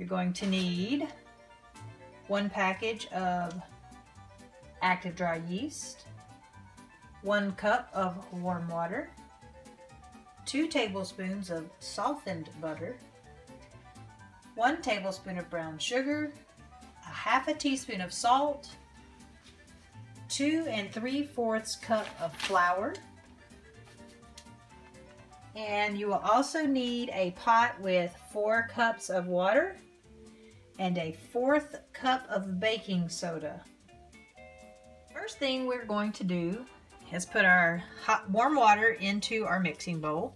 You're going to need 1 package of active dry yeast, 1 cup of warm water, 2 tablespoons of softened butter, 1 tablespoon of brown sugar, 1/2 teaspoon of salt, 2 3/4 cup of flour, and you will also need a pot with 4 cups of water and a 1/4 cup of baking soda. First thing we're going to do is put our warm water into our mixing bowl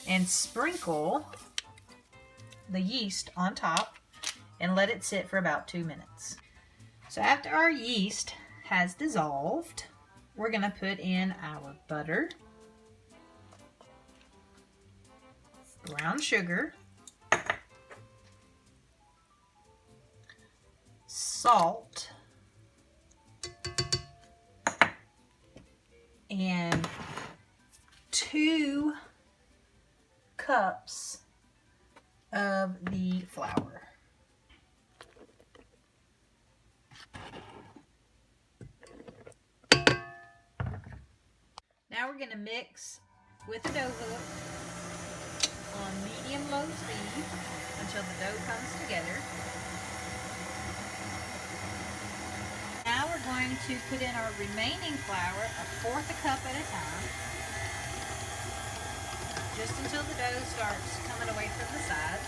and sprinkle the yeast on top and let it sit for about 2 minutes. So after our yeast has dissolved, we're going to put in our butter, brown sugar, salt, and 2 cups of the flour. Now we're going to mix with the dough hook on medium-low speed until the dough comes together. Now we're going to put in our remaining flour, 1/4 cup at a time, just until the dough starts coming away from the sides.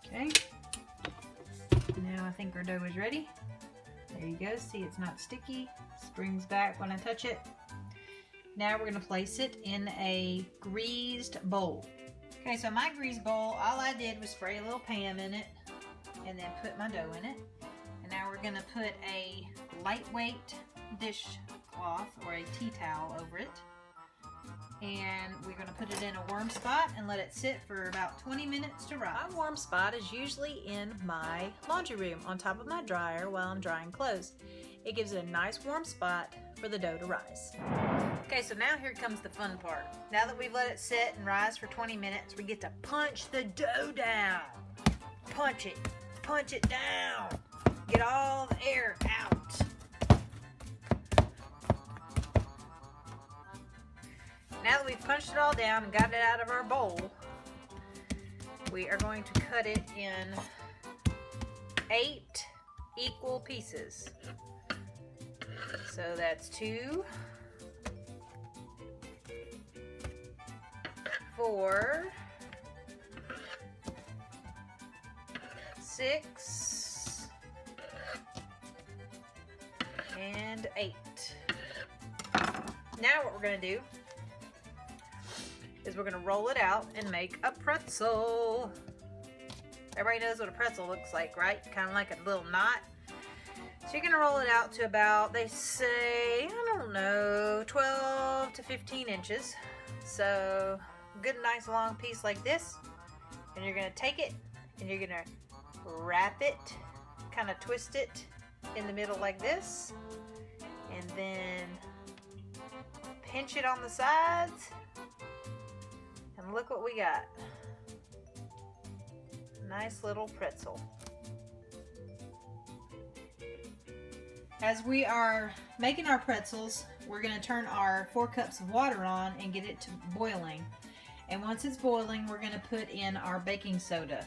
Okay, now I think our dough is ready. There you go, see it's not sticky, springs back when I touch it. Now we're going to place it in a greased bowl. Okay, so my greased bowl, all I did was spray a little Pam in it and then put my dough in it. And now we're going to put a lightweight dishcloth or a tea towel over it. And we're going to put it in a warm spot and let it sit for about 20 minutes to rise. My warm spot is usually in my laundry room on top of my dryer while I'm drying clothes. It gives it a nice warm spot for the dough to rise. Okay, so now here comes the fun part. Now that we've let it sit and rise for 20 minutes, we get to punch the dough down. Punch it down. Get all the air out. Now that we've punched it all down and got it out of our bowl, we are going to cut it in 8 equal pieces. So that's 2, 4, 6, and 8. Now what we're going to do is we're going to roll it out and make a pretzel. Everybody knows what a pretzel looks like, right? Kind of like a little knot. So you're going to roll it out to about, they say, I don't know, 12 to 15 inches. So good, nice long piece like this. And you're going to take it and you're going to wrap it, kind of twist it in the middle like this. And then pinch it on the sides. And look what we got. Nice little pretzel. As we are making our pretzels, we're going to turn our 4 cups of water on and get it to boiling. And once it's boiling, we're going to put in our baking soda.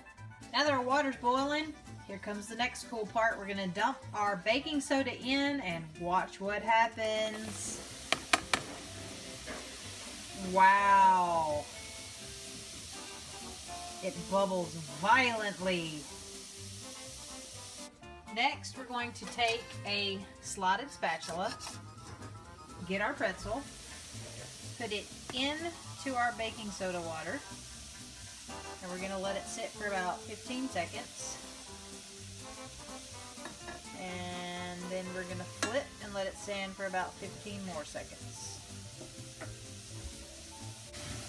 Now that our water's boiling, here comes the next cool part. We're going to dump our baking soda in and watch what happens. Wow. It bubbles violently. Next, we're going to take a slotted spatula, get our pretzel, put it into our baking soda water, and we're going to let it sit for about 15 seconds. And then we're going to flip and let it stand for about 15 more seconds.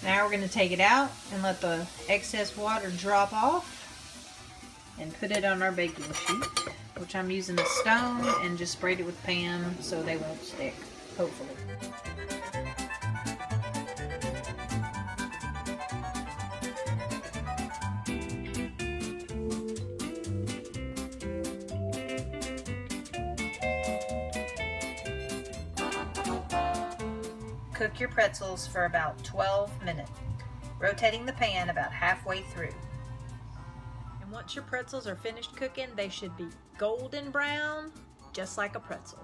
Now we're going to take it out and let the excess water drop off and put it on our baking sheet. which I'm using a stone and just sprayed it with Pam so they won't stick, hopefully. Cook your pretzels for about 12 minutes, rotating the pan about halfway through. And once your pretzels are finished cooking, they should be golden brown, just like a pretzel.